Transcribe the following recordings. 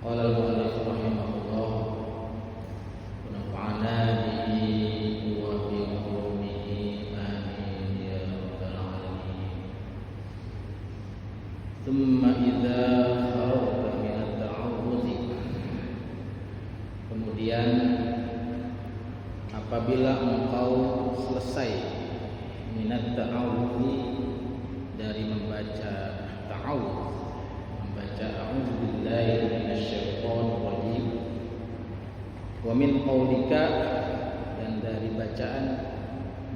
قال المؤلف رحمه الله ونفعنا به وبعلومه آمين يا رب العالمين. ثم إذا فرغت من التعوذ, kemudian apabila engkau selesai minat ta'awudhi, dari membaca ta'awudh, membaca a'udzubillahi minasyaitonir rajim, wa min qaulika, dan dari bacaan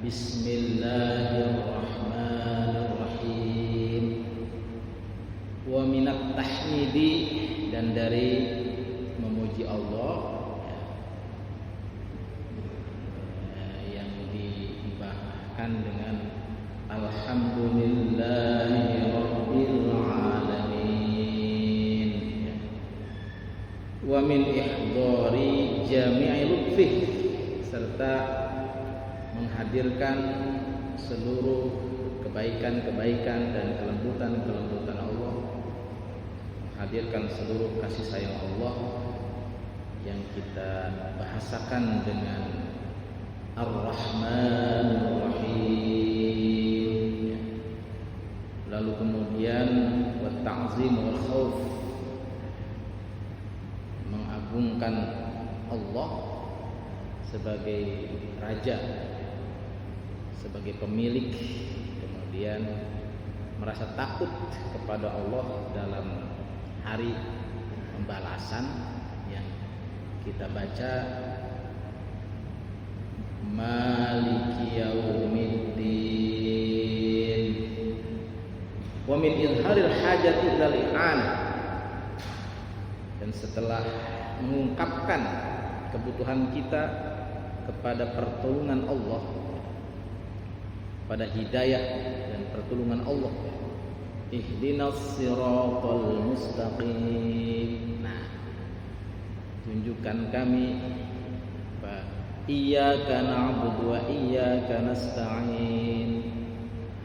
bismillahirrahmanirrahim, wa minat tahmidi, dan dari memuji Allah yang dibahkan dengan alhamdulillahi rabbil alamin, wa min ihdari jami'i lutfih, serta menghadirkan seluruh kebaikan-kebaikan dan kelembutan-kelembutan Allah, menghadirkan seluruh kasih sayang Allah yang kita bahasakan dengan Ar-Rahmanir Rahim. Lalu kemudian wa ta'zim wal khauf, mengagungkan Allah sebagai raja, sebagai pemilik, kemudian merasa takut kepada Allah dalam hari pembalasan yang kita baca Maliki yaumiddin, wa min izharil hajati ilal i'anah, dan setelah mengungkapkan kebutuhan kita kepada pertolongan Allah, pada hidayah dan pertolongan Allah, ihdinas siratal mustaqim, nah tunjukkan kami iyyaka na'budu wa iyyaka nasta'in,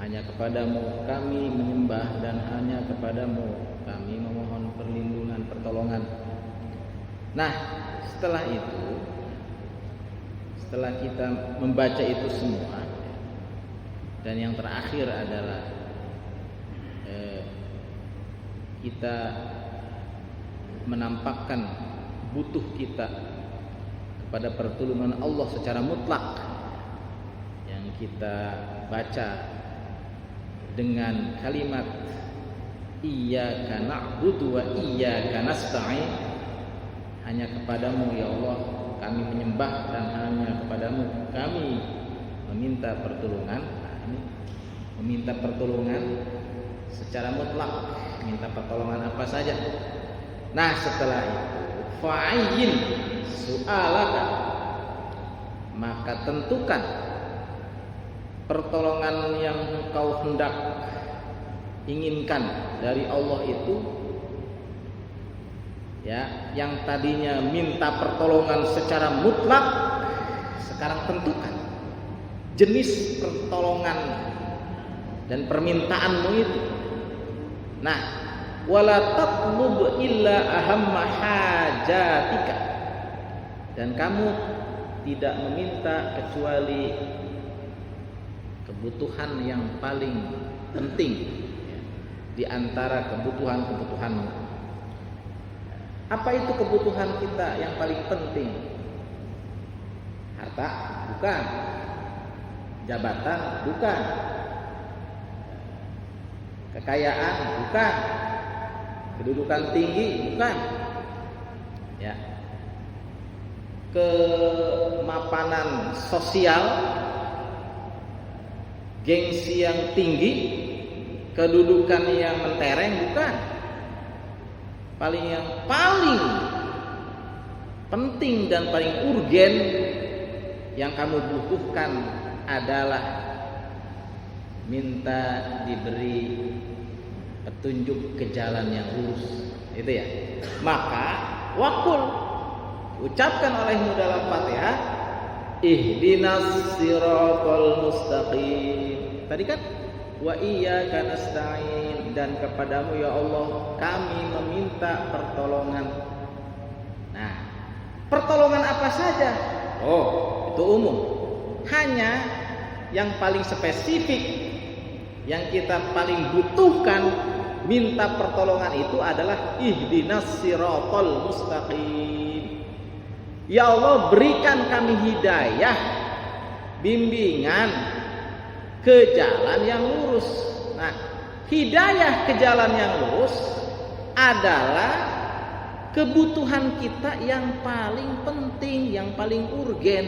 hanya kepadamu kami menyembah dan hanya kepadamu kami memohon perlindungan, pertolongan. Nah, setelah itu, setelah kita membaca itu semua, dan yang terakhir adalah kita menampakkan butuh kita pada pertolongan Allah secara mutlak, yang kita baca dengan kalimat iyyaka na'budu wa iyyaka nasta'in, hanya kepadamu ya Allah kami menyembah dan hanya kepadamu kami meminta pertolongan. Nah, ini meminta pertolongan secara mutlak, minta pertolongan apa saja. Nah, setelah itu fa'ayyin su'alaka, maka tentukan pertolongan yang kau hendak inginkan dari Allah itu, ya, yang tadinya minta pertolongan secara mutlak, sekarang tentukan jenis pertolongan dan permintaanmu itu. Nah, wala tatlub illa ahamma hajatika, dan kamu tidak meminta kecuali kebutuhan yang paling penting di antara kebutuhan-kebutuhanmu. Apa itu kebutuhan kita yang paling penting? Harta? Bukan. Jabatan? Bukan. Kekayaan? Bukan. Kedudukan tinggi? Bukan. Ya. Kemapanan sosial, gengsi yang tinggi, kedudukan yang mentereng, bukan. Yang paling penting dan paling urgen yang kamu butuhkan adalah minta diberi petunjuk ke jalan yang lurus, itu ya. Maka wakul, ucapkan olehmu dalam Fatihah, ihdinas siratal mustaqim. Tadi kan wa iyyaka nasta'in, dan kepadamu ya Allah kami meminta pertolongan. Pertolongan apa saja? Oh, itu umum. Hanya yang paling spesifik, yang kita paling butuhkan minta pertolongan itu adalah ihdinas siratal mustaqim. Ya Allah, berikan kami hidayah, bimbingan ke jalan yang lurus. Nah, hidayah ke jalan yang lurus adalah kebutuhan kita yang paling penting, yang paling urgen.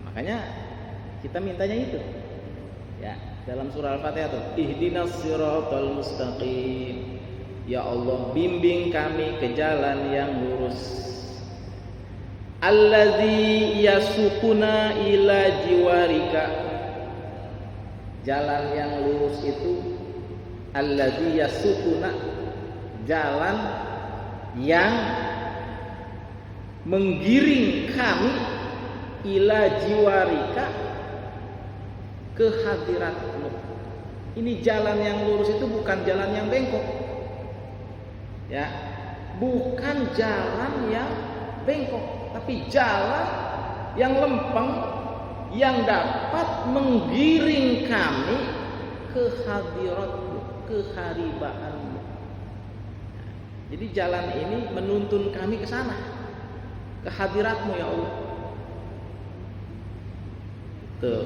Makanya kita mintanya itu. Ya, dalam surah Al-Fatihah tuh, ihdinas siratal mustaqim. Ya Allah, bimbing kami ke jalan yang lurus. Allazi yasukuna ila jiwarika. Jalan yang lurus itu allazi yasukuna, jalan yang menggiring kami ila jiwarika, ke hadiratmu. Ini jalan yang lurus itu bukan jalan yang bengkok. Ya, bukan jalan yang bengkok, tapi jalan yang lempeng yang dapat menggiring kami ke hadiratmu, ke haribaanmu. Jadi jalan ini menuntun kami ke sana, ke hadiratmu ya Allah. Tuh.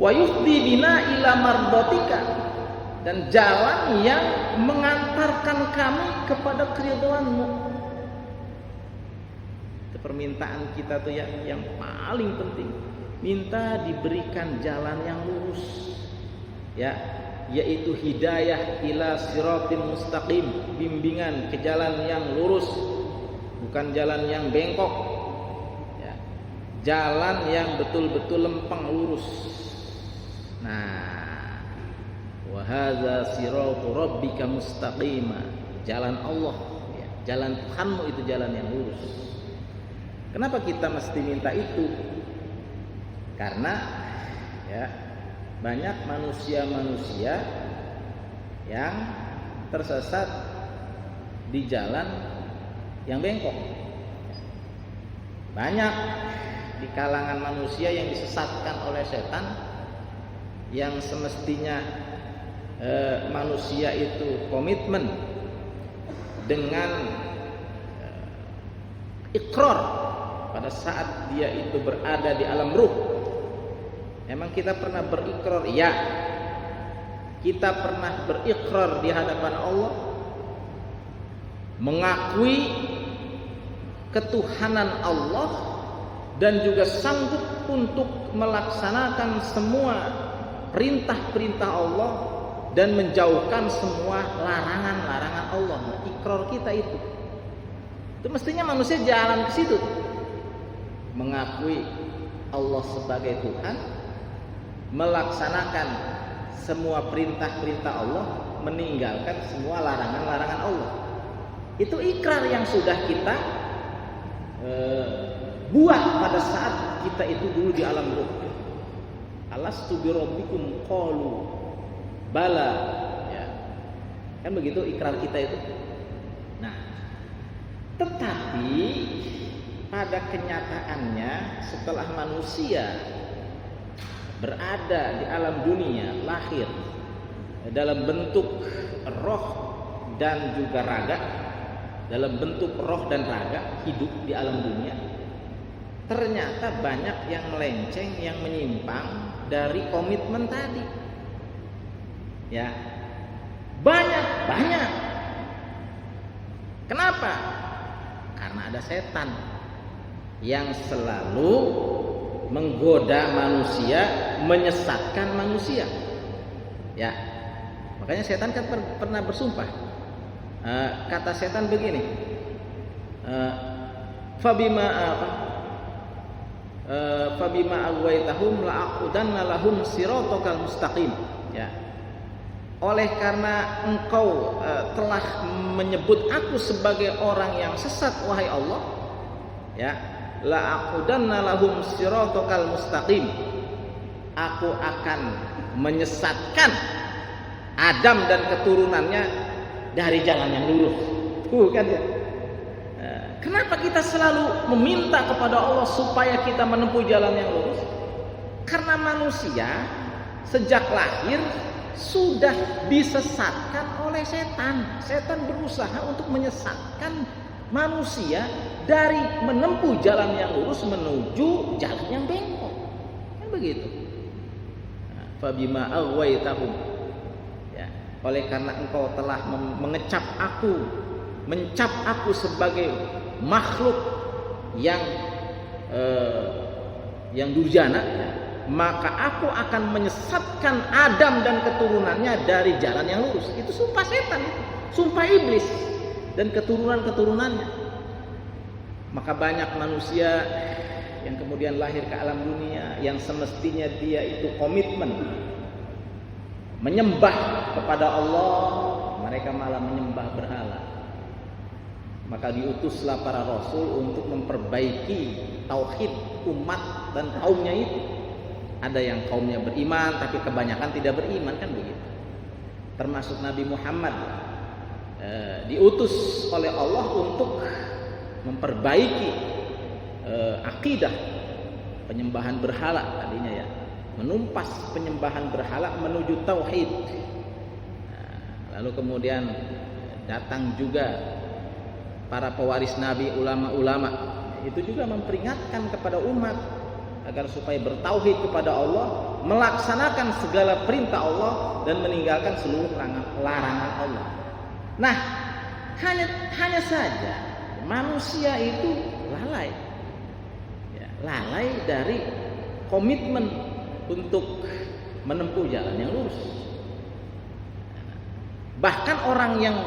Wa yufdi bina ila mardatika, dan jalan yang mengantarkan kami kepada keridhaanmu. Itu permintaan kita tuh yang paling penting. Minta diberikan jalan yang lurus. Ya, yaitu hidayah ila siratil mustaqim, bimbingan ke jalan yang lurus, bukan jalan yang bengkok. Ya, jalan yang betul-betul lempeng lurus. Nah, wa hadza siratu rabbika mustaqima, jalan Allah, ya, jalan Tuhanmu itu jalan yang lurus. Kenapa kita mesti minta itu? Karena ya, banyak manusia-manusia yang tersesat di jalan yang bengkok. Banyak di kalangan manusia yang disesatkan oleh setan, yang semestinya manusia itu komitmen dengan ikrar pada saat dia itu berada di alam ruh. Emang kita pernah berikrar? Ya, kita pernah berikrar di hadapan Allah, mengakui ketuhanan Allah dan juga sanggup untuk melaksanakan semua perintah-perintah Allah dan menjauhkan semua larangan-larangan Allah. Ikrar kita itu mestinya manusia jalan ke situ, mengakui Allah sebagai Tuhan, melaksanakan semua perintah-perintah Allah, meninggalkan semua larangan-larangan Allah. Itu ikrar yang sudah kita buat pada saat kita itu dulu di alam ruh. Alastu birabbikum qalu bala, ya. Kan begitu ikrar kita itu. Nah, tetapi pada kenyataannya setelah manusia berada di alam dunia, lahir dalam bentuk roh dan juga raga, dalam bentuk roh dan raga, hidup di alam dunia, ternyata banyak yang melenceng, yang menyimpang dari komitmen tadi. Ya, banyak. Kenapa? Karena ada setan yang selalu menggoda manusia, menyesatkan manusia. Ya, makanya setan kan pernah bersumpah. Kata setan begini, fabima aghwaytahum la'aqudanna lahum siratakal mustaqim. Ya, oleh karena engkau telah menyebut aku sebagai orang yang sesat, wahai Allah, ya, la'aqudanna lahum siratakal mustaqim, aku akan menyesatkan Adam dan keturunannya dari jalan yang lurus. Kan ya? Kenapa kita selalu meminta kepada Allah supaya kita menempuh jalan yang lurus? Karena manusia sejak lahir sudah disesatkan oleh setan. Setan berusaha untuk menyesatkan manusia dari menempuh jalan yang lurus menuju jalan yang bengkok. Kan begitu. Fabima aghwaytahum. Ya, oleh karena engkau telah mengecap aku, mencap aku sebagai makhluk yang durjana, maka aku akan menyesatkan Adam dan keturunannya dari jalan yang lurus. Itu sumpah setan, sumpah iblis dan keturunan-keturunannya. Maka banyak manusia yang kemudian lahir ke alam dunia yang semestinya dia itu komitmen menyembah kepada Allah, mereka malah menyembah berhala. Maka diutuslah para rasul untuk memperbaiki tauhid umat dan kaumnya itu. Ada yang kaumnya beriman tapi kebanyakan tidak beriman, kan begitu. Termasuk Nabi Muhammad diutus oleh Allah untuk memperbaiki akidah penyembahan berhala tadinya, ya, menumpas penyembahan berhala menuju tauhid. Lalu kemudian datang juga para pewaris Nabi, ulama-ulama itu juga memperingatkan kepada umat agar supaya bertauhid kepada Allah, melaksanakan segala perintah Allah dan meninggalkan seluruh larangan Allah. Nah, hanya saja manusia itu lalai, ya, lalai dari komitmen untuk menempuh jalan yang lurus. Bahkan orang yang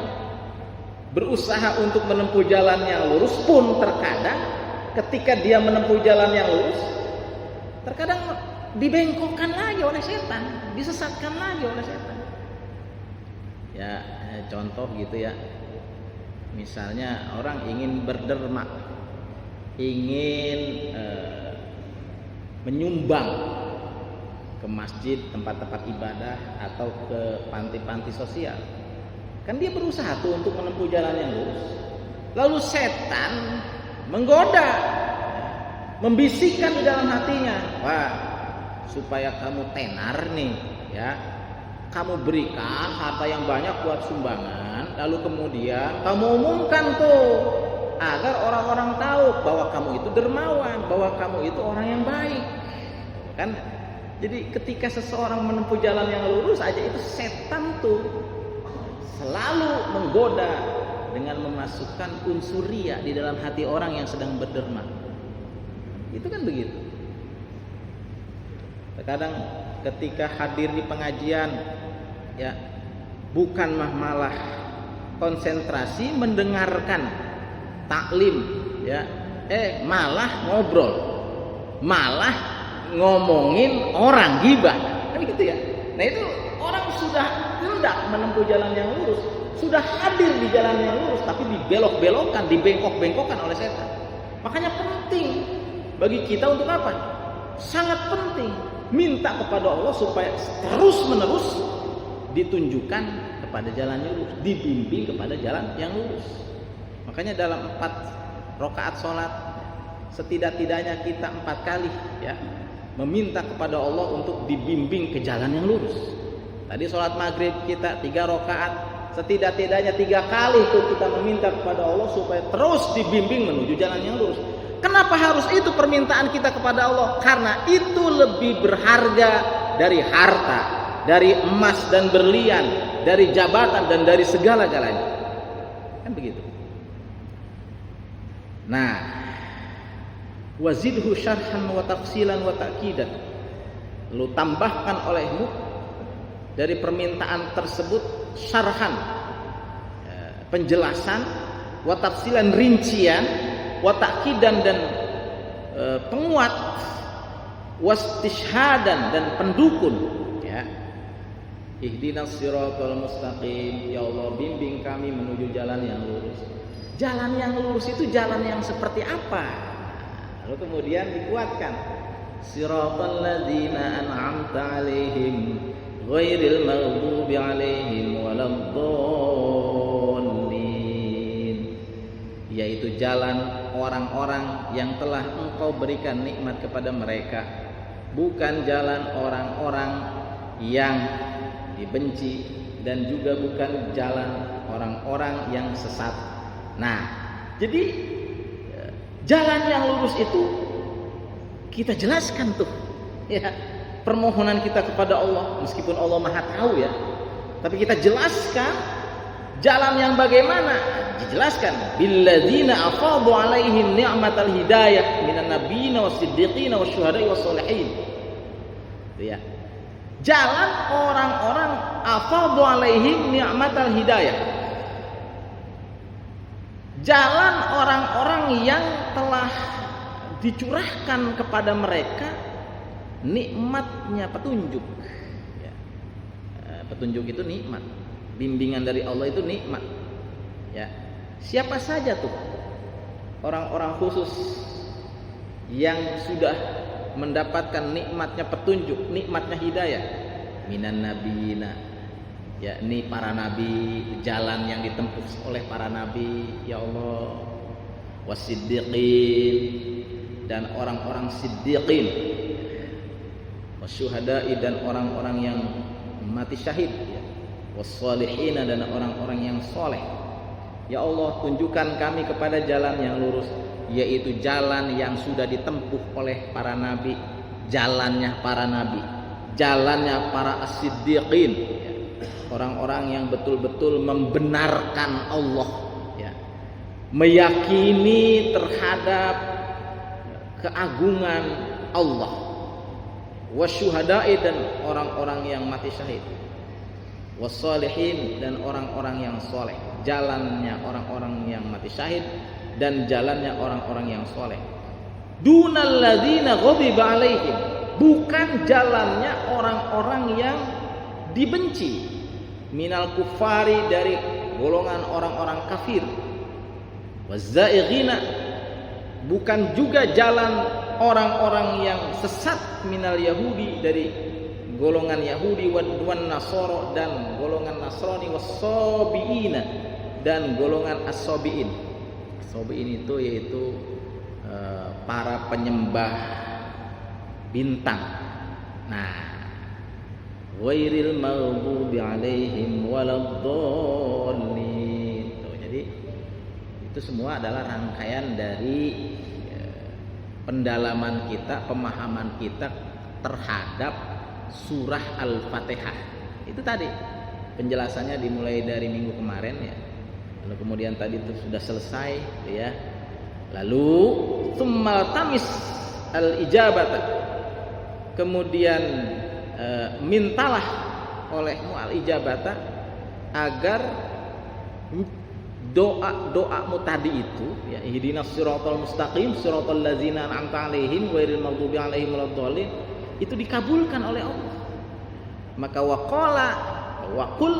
berusaha untuk menempuh jalan yang lurus pun terkadang ketika dia menempuh jalan yang lurus, terkadang dibengkokkan lagi oleh setan, disesatkan lagi oleh setan. Ya, contoh gitu ya. Misalnya orang ingin berderma, ingin menyumbang ke masjid, tempat-tempat ibadah atau ke panti-panti sosial. Kan dia berusaha tuh untuk menempuh jalan yang lurus. Lalu setan menggoda, membisikkan di dalam hatinya, wah, supaya kamu tenar nih, ya, kamu berikan harta yang banyak buat sumbangan, lalu kemudian kamu umumkan tuh agar orang-orang tahu bahwa kamu itu dermawan, bahwa kamu itu orang yang baik, kan? Jadi ketika seseorang menempuh jalan yang lurus aja, itu setan tuh selalu menggoda dengan memasukkan unsur riya di dalam hati orang yang sedang berderma. Itu kan begitu. Terkadang ketika hadir di pengajian, ya, bukan malah konsentrasi mendengarkan taklim, ya, malah ngobrol, malah ngomongin orang, gibah, kan gitu ya. Nah, itu orang sudah hendak menempuh jalan yang lurus, sudah hadir di jalan yang lurus, tapi dibelok-belokkan, dibengkok-bengkokkan oleh setan. Makanya penting bagi kita untuk apa? Sangat penting minta kepada Allah supaya terus-menerus ditunjukkan kepada jalan yang lurus, dibimbing kepada jalan yang lurus. Makanya dalam 4 rakaat sholat setidak-tidaknya kita 4 kali, ya, meminta kepada Allah untuk dibimbing ke jalan yang lurus. Tadi sholat maghrib kita 3 rakaat, setidak-tidaknya 3 kali itu kita meminta kepada Allah supaya terus dibimbing menuju jalan yang lurus. Kenapa harus itu permintaan kita kepada Allah? Karena itu lebih berharga dari harta, dari emas dan berlian, dari jabatan dan dari segala-galanya. Kan begitu. Nah, wazidhu syarhan wa tafsilan wa ta'kidan. Lu tambahkan olehmu dari permintaan tersebut syarhan, penjelasan, wa tafsilan, rincian, wa ta'kidan, dan penguat, wastishhadan, dan pendukun, ya. Ihdinas siratal mustaqim, ya Allah bimbing kami menuju jalan yang lurus. Jalan yang lurus itu jalan yang seperti apa? Lalu kemudian dikuatkan, siratal ladzina an'amta 'alaihim ghairil maghdubi 'alaihim waladdallin. yaitu jalan orang-orang yang telah Engkau berikan nikmat kepada mereka, bukan jalan orang-orang yang dibenci, dan juga bukan jalan orang-orang yang sesat. Nah, jadi jalan yang lurus itu kita jelaskan tuh, ya, permohonan kita kepada Allah, meskipun Allah Maha tahu ya, tapi kita jelaskan jalan yang bagaimana. Dijelaskan billadzina afadu alaihim ni'matal hidayah minan nabiyina wasiddiqina wasyuhada'i wassolihin. Ya. Jalan orang-orang afadu alaihim ni'matal hidayah. Jalan orang-orang yang telah dicurahkan kepada mereka nikmatnya petunjuk. Ya. Petunjuk itu nikmat. Bimbingan dari Allah itu nikmat. Ya. Siapa saja tuh orang-orang khusus yang sudah mendapatkan nikmatnya petunjuk, nikmatnya hidayah, minan nabiyina, yakni para nabi, jalan yang ditempuh oleh para nabi, ya Allah, wasiddiqin, dan orang-orang siddiqin, wasyuhada'i, dan orang-orang yang mati syahid, wassolihin, dan orang-orang yang soleh. Ya Allah, tunjukkan kami kepada jalan yang lurus, yaitu jalan yang sudah ditempuh oleh para nabi, jalannya para nabi, jalannya para as-siddiqin, orang-orang yang betul-betul membenarkan Allah, ya, meyakini terhadap keagungan Allah, wasyuhada'i, dan orang-orang yang mati syahid, wassolihin, dan orang-orang yang soleh. Jalannya orang-orang yang mati syahid dan jalannya orang-orang yang soleh. Dunal ladzina ghadiba alaihim, bukan jalannya orang-orang yang dibenci, minal kufari, dari golongan orang-orang kafir, wazzaighina, bukan juga jalan orang-orang yang sesat, minal yahudi, dari golongan Yahudi, wan Nasoro, dan golongan Nasrani, wassabiina, dan golongan as-sabiin. As-sabiin itu yaitu para penyembah bintang. Nah, ghairil maghdubi alaihim waladdallin. Jadi itu semua adalah rangkaian dari pendalaman kita, pemahaman kita terhadap surah Al-Fatihah. Itu tadi penjelasannya dimulai dari minggu kemarin ya. Lalu kemudian tadi itu sudah selesai ya. Lalu tsummal tamis al-ijabata. Kemudian mintalah olehmu al-ijabata agar doa-doamu tadi itu ya, ihdinas siratal mustaqim siratal ladzina an'amta 'alaihim ghairil maghdubi 'alaihim waladdallin, itu dikabulkan oleh Allah. Maka waqala waqul,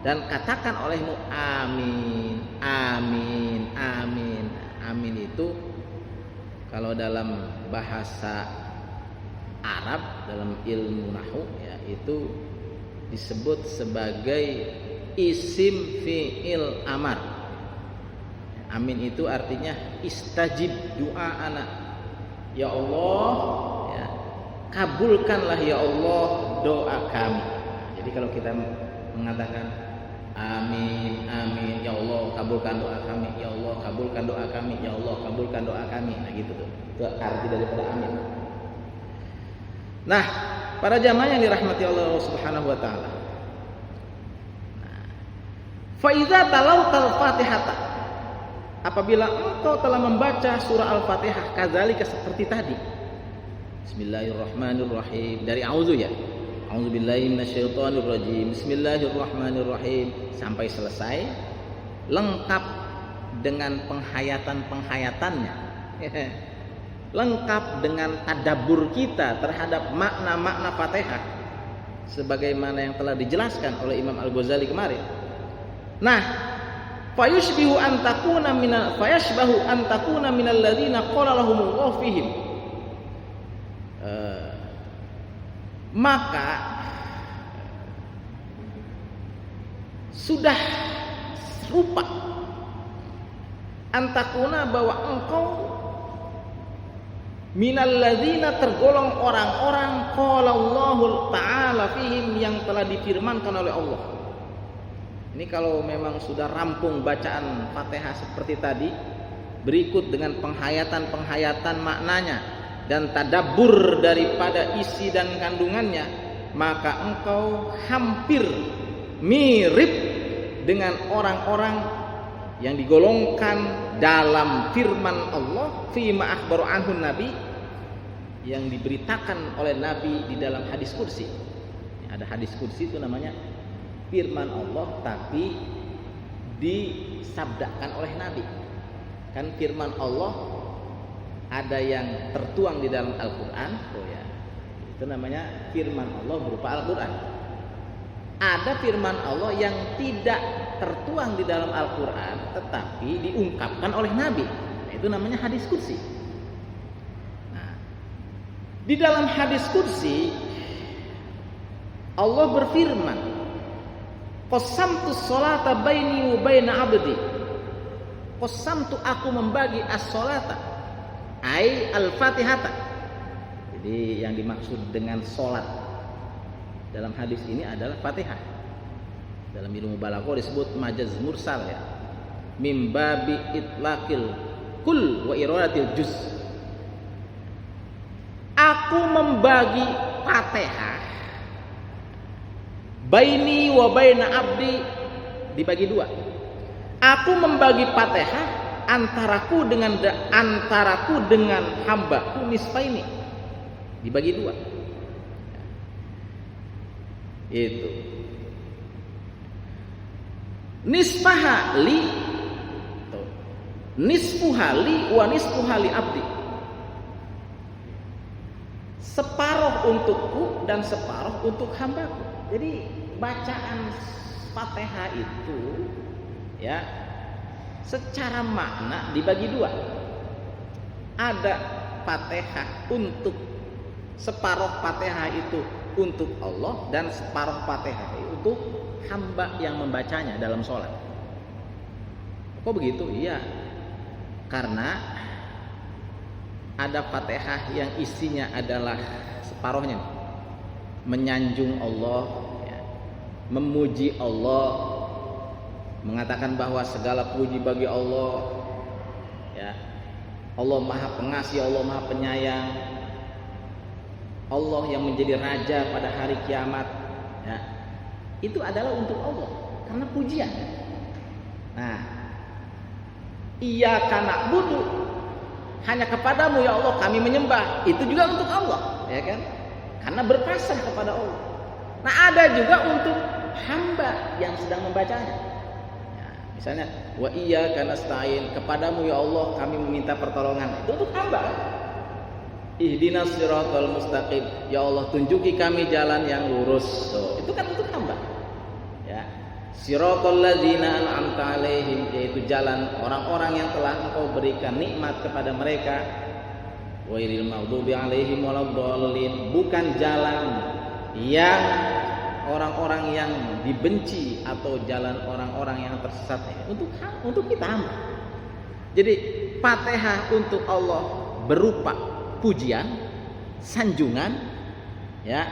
dan katakan olehmu amin, amin, amin. Amin itu kalau dalam bahasa Arab, dalam ilmu nahwu ya, itu disebut sebagai isim fi'il amar. Amin itu artinya istajib doa anak. Ya Allah, ya, kabulkanlah ya Allah doa kami. Jadi kalau kita mengatakan amin, amin, ya Allah kabulkan doa kami, ya Allah kabulkan doa kami, ya Allah kabulkan doa kami. Nah gitu tuh, itu arti daripada amin. Nah, para jamaah yang dirahmati Allah Subhanahu wa taala. Fa idza talautal Fatihata, apabila engkau telah membaca surah Al-Fatihah, kadzalika seperti tadi. Bismillahirrahmanirrahim, dari auzu ya. A'udzubillahi minasyaitonirrajim. Bismillahirrahmanirrahim sampai selesai, lengkap dengan penghayatan-penghayatannya. Lengkap dengan tadabbur kita terhadap makna-makna Fatihah sebagaimana yang telah dijelaskan oleh Imam Al-Ghazali kemarin. Nah, fayashbahu an takuna minal ladzina qala lahumullahu fihim. Maka sudah serupa antakuna bahwa engkau minalladzina tergolong orang-orang qala Allahu ta'ala fihim yang telah difirmankan oleh Allah. Ini kalau memang sudah rampung bacaan Fatihah seperti tadi, berikut dengan penghayatan maknanya dan tadabbur daripada isi dan kandungannya, maka engkau hampir mirip dengan orang-orang yang digolongkan dalam firman Allah fima akhbaru anhu Nabi, yang diberitakan oleh Nabi di dalam hadis kursi. Ada hadis kursi itu namanya firman Allah tapi disabdakan oleh Nabi. Kan firman Allah ada yang tertuang di dalam Al-Quran, itu namanya firman Allah berupa Al-Quran. Ada firman Allah yang tidak tertuang di dalam Al-Quran tetapi diungkapkan oleh Nabi, itu namanya hadis kursi. Nah, di dalam hadis kursi Allah berfirman, qasamtu sholata baini wa baina abdi. Qasamtu, aku membagi as-sholata ai al-fatihata. Jadi yang dimaksud dengan sholat dalam hadis ini adalah Fatihah. Dalam ilmu balaghah disebut majaz mursal ya. Mim babi itlaqil kul wa iradatil juz. Aku membagi Fatihah baini wa baina abdi, dibagi dua. Aku membagi Fatihah antaraku dengan hambaku nisfaini, dibagi dua. Itu nisfaha li, nisfuha li wa nisfuha li abdi. Separuh untukku dan separuh untuk hambaku. Jadi bacaan Fatihah itu ya secara makna dibagi dua. Ada Fatihah untuk separuh Fatihah itu untuk Allah dan separuh Fatihah itu untuk hamba yang membacanya dalam sholat. Kok begitu? Iya, karena ada Fatihah yang isinya adalah separuhnya menyanjung Allah ya, memuji Allah, mengatakan bahwa segala puji bagi Allah ya, Allah Maha Pengasih, Allah Maha Penyayang, Allah yang menjadi raja pada hari kiamat ya. Itu adalah untuk Allah karena pujian. Nah, iyyaka na'budu, hanya kepadamu ya Allah kami menyembah, itu juga untuk Allah ya kan, karena berpasrah kepada Allah. Nah, ada juga untuk hamba yang sedang membacanya. Misalnya wa iyyaka nasta'in, kepadamu ya Allah kami meminta pertolongan, itu untuk hamba. Ihdinas siratal mustaqim, ya Allah tunjuki kami jalan yang lurus. Itu kan untuk hamba. Ya. Siratal ladzina an'amta 'alaihim, yaitu jalan orang-orang yang telah Engkau berikan nikmat kepada mereka. Ghairil maghdubi 'alaihim waladdallin, bukan jalan yang orang-orang yang dibenci atau jalan orang-orang yang tersesat. Untuk kita hamba. Jadi Fatihah untuk Allah berupa pujian, sanjungan, ya,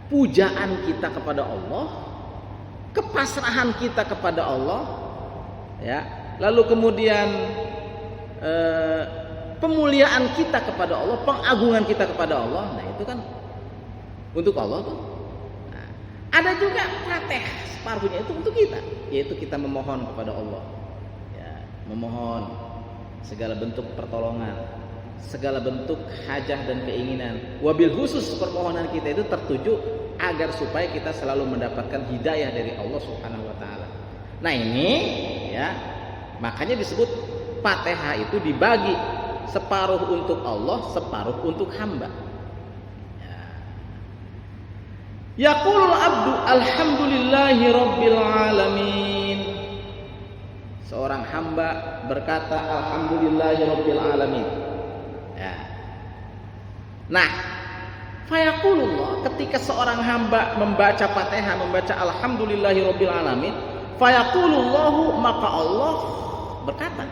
pujaan kita kepada Allah, kepasrahan kita kepada Allah, ya, lalu kemudian pemuliaan kita kepada Allah, pengagungan kita kepada Allah. Nah itu kan untuk Allah tuh. Nah, ada juga Fatihah separuhnya itu untuk kita, yaitu kita memohon kepada Allah, ya, memohon segala bentuk pertolongan, segala bentuk hajah dan keinginan. Wabil khusus permohonan kita itu tertuju agar supaya kita selalu mendapatkan hidayah dari Allah Subhanahu wa taala. Nah, ini ya, makanya disebut Fatihah itu dibagi separuh untuk Allah, separuh untuk hamba. Yaqulul abdu alhamdulillahi rabbil alamin. Seorang hamba berkata alhamdulillahi rabbil alamin. Ya. Nah, fayaqulullah, ketika seorang hamba membaca Fatihah, membaca alhamdulillahirabbil alamin, fayaqulullahu, maka Allah berkata,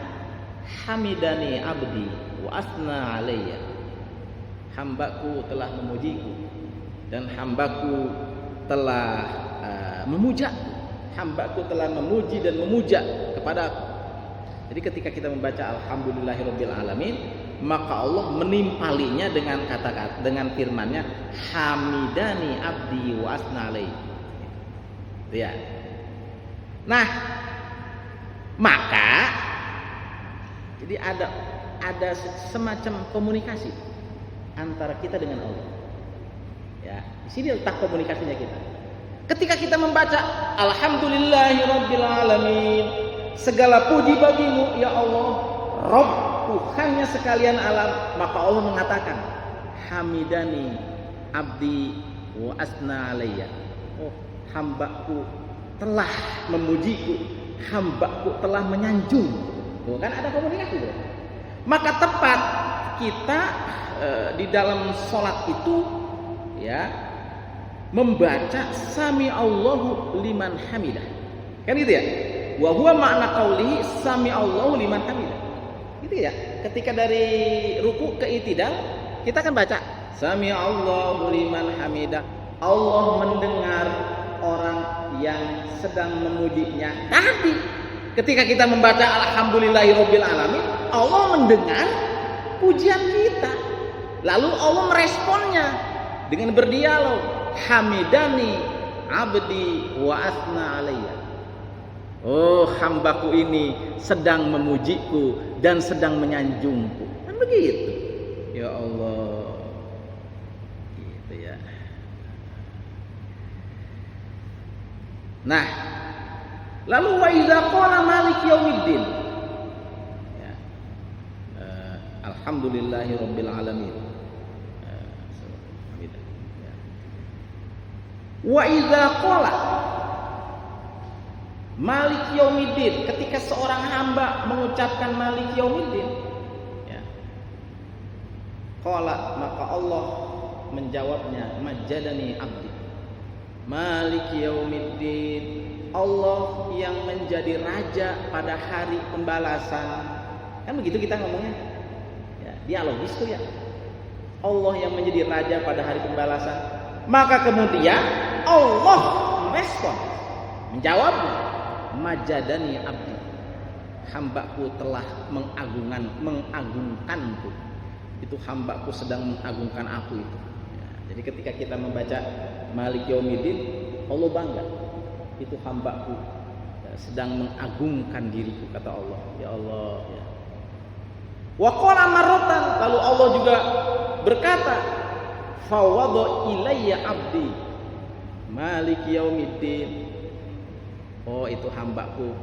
hamidani abdi wa asna alayya. Hambaku telah memujiku dan hambaku telah memuja. Hambaku telah memuji dan memuja kepadaku. Jadi ketika kita membaca alhamdulillahirabbil alamin, maka Allah menimpalinya dengan kata-kata, dengan firman-Nya hamidani abdi wa asna alayya. Ya. Nah, maka jadi ada semacam komunikasi antara kita dengan Allah. Ya, di sini letak komunikasinya kita. Ketika kita membaca alhamdulillahirabbil alamin, segala puji bagimu ya Allah, Rabb, Tuhannya sekalian alam, maka Allah mengatakan hamidani abdi wa asna alayya. Oh, hambaku telah memujiku, hambaku telah menyanjung. Oh, kan ada komunikasi, bro. Maka tepat kita di dalam sholat itu ya membaca sami Allahu liman hamidah. Kan gitu ya? Wa huwa ma'na qaulihi sami Allahu liman hamidah. Gitu ya. Ketika dari ruku ke i'tidal kita akan baca sami Allahu liman hamidah. Allah mendengar orang yang sedang memujinya. Tadi ketika kita membaca alhamdulillahirabbil alamin, Allah mendengar pujian kita. Lalu Allah meresponnya dengan berdialog, hamidani abdi wa asna alayya. Oh, hambaku ini sedang memujiku dan sedang menyanjungku. Kan begitu. Ya Allah. Gitu ya. Nah, lalu wa idza qala maliki yaumiddin. Ya. Alhamdulillahirabbil alamin. Wa idza qala Malik yaumiddin, ketika seorang hamba mengucapkan Malik yaumiddin, ya, qala, maka Allah menjawabnya majadani abdi. Malik yaumiddin, Allah yang menjadi raja pada hari pembalasan. Kan begitu kita ngomongnya, ya, dialogis tuh ya. Allah yang menjadi raja pada hari pembalasan. Maka kemudian Allah merespon, menjawabnya, majadani abdi, hambaku telah mengagungkanku. Itu hambaku sedang mengagungkan aku itu. Ya, jadi ketika kita membaca Malik Yaumiddin, Allah bangga. Itu hambaku ya, sedang mengagungkan diriku, kata Allah. Ya Allah. Ya. Wa qala marratan, lalu Allah juga berkata, fawadha ilayya abdi Malik Yaumiddin. Oh, itu hambaku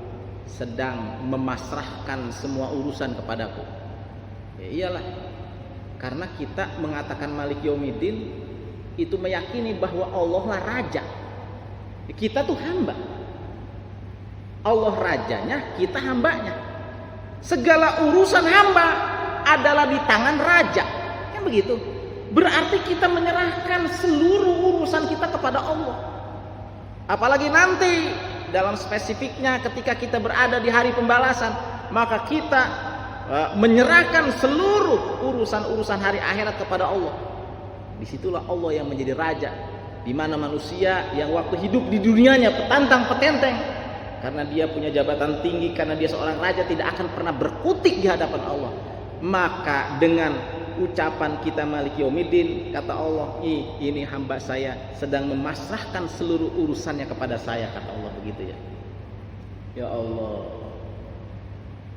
sedang memasrahkan semua urusan kepadaku. Ya iyalah, karena kita mengatakan Malik Yaumiddin itu meyakini bahwa Allah lah raja, kita tuh hamba. Allah rajanya, kita hambanya. Segala urusan hamba adalah di tangan raja, kan begitu. Berarti kita menyerahkan seluruh urusan kita kepada Allah. Apalagi nanti dalam spesifiknya ketika kita berada di hari pembalasan, maka kita menyerahkan seluruh urusan-urusan hari akhirat kepada Allah. Disitulah Allah yang menjadi raja, di mana manusia yang waktu hidup di dunianya petantang petenteng karena dia punya jabatan tinggi, karena dia seorang raja, tidak akan pernah berkutik di hadapan Allah. Maka dengan ucapan kita Malik Yaumiddin, kata Allah, ini hamba saya sedang memasrahkan seluruh urusannya kepada saya, kata Allah begitu ya. Ya Allah.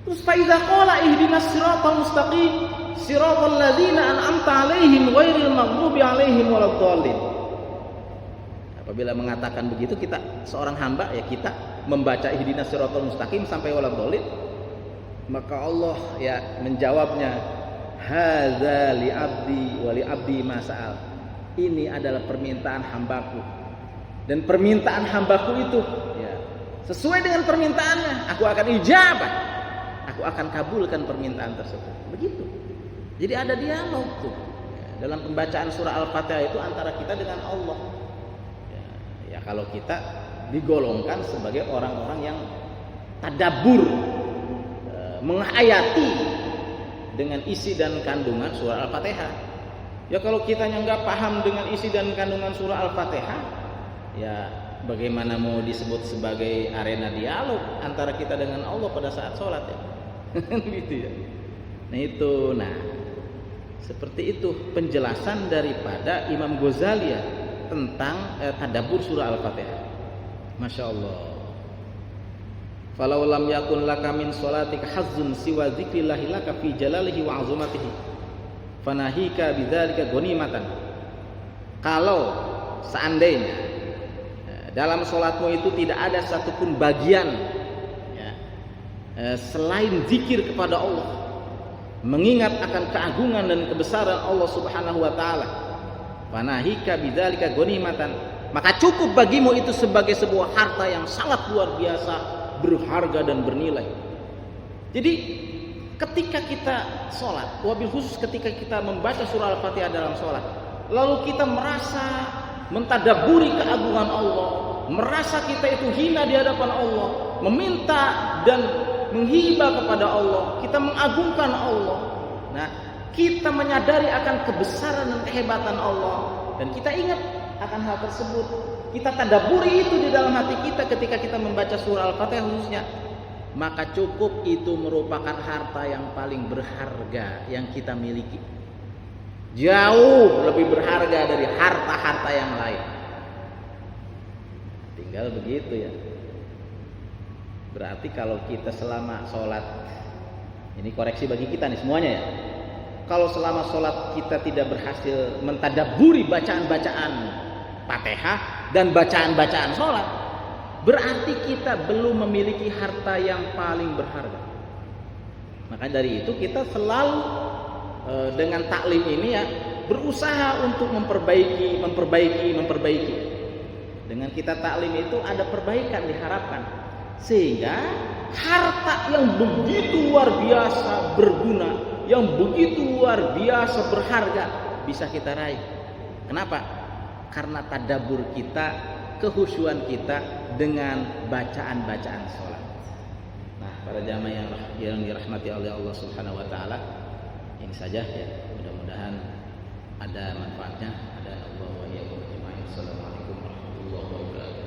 Terus fa idza qala ihdinas siratal mustaqim siratal ladzina an'amta 'alaihim ghairil maghdubi 'alaihim waladdallin. Apabila mengatakan begitu, kita seorang hamba ya, kita membaca ihdinas siratal mustaqim sampai waladdallin, maka Allah ya menjawabnya, hadza li abdi wa li abdi mas'al. Ini adalah permintaan hambaku, dan permintaan hambaku itu ya, sesuai dengan permintaannya aku akan ijabah, aku akan kabulkan permintaan tersebut. Begitu. Jadi ada dialog tuh ya, dalam pembacaan surah Al-Fatihah itu antara kita dengan Allah ya, kalau kita digolongkan sebagai orang-orang yang tadabbur menghayati dengan isi dan kandungan surah Al-Fatihah. Ya kalau kitanya nggak paham dengan isi dan kandungan surah Al-Fatihah, ya bagaimana mau disebut sebagai arena dialog antara kita dengan Allah pada saat sholat ya? Gitu ya. Nah seperti itu penjelasan daripada Imam Ghazali ya tentang tadabbur surah Al-Fatihah. Masya Allah. Falau lam yakun laka min sholatika hazzun siwa dzikrillahi laka fi jalalihi wa azumatihi fanahika bidzalika ghanimatan. Kalau seandainya dalam sholatmu itu tidak ada satupun bagian ya, selain zikir kepada Allah, mengingat akan keagungan dan kebesaran Allah Subhanahu wa taala, fanahika bidzalika ghanimatan, maka cukup bagimu itu sebagai sebuah harta yang sangat luar biasa, berharga dan bernilai. Jadi ketika kita sholat, wabil khusus ketika kita membaca surah Al-Fatihah dalam sholat, lalu kita merasa mentadaburi keagungan Allah, merasa kita itu hina di hadapan Allah, meminta dan menghibah kepada Allah, kita mengagungkan Allah. Nah, kita menyadari akan kebesaran dan kehebatan Allah, dan kita ingat akan hal tersebut, kita tadaburi itu di dalam hati kita ketika kita membaca surah Al-Fatihah khususnya, maka cukup itu merupakan harta yang paling berharga yang kita miliki, jauh lebih berharga dari harta-harta yang lain. Tinggal begitu ya. Berarti kalau kita selama sholat, ini koreksi bagi kita nih semuanya ya, kalau selama sholat kita tidak berhasil mentadaburi bacaan-bacaan Fatihah dan bacaan-bacaan sholat, berarti kita belum memiliki harta yang paling berharga. Maka dari itu kita selalu dengan taklim ini ya berusaha untuk memperbaiki. Dengan kita taklim itu ada perbaikan diharapkan, sehingga harta yang begitu luar biasa berguna, yang begitu luar biasa berharga bisa kita raih. Kenapa? Karena tadabbur kita, kehusyuan kita dengan bacaan-bacaan sholat. Nah, para jamaah yang dirahmati oleh Allah Subhanahu wa taala, ini saja ya, mudah-mudahan ada manfaatnya. Ada Allah wa iyyakum ajmain. Assalamualaikum warahmatullahi wabarakatuh.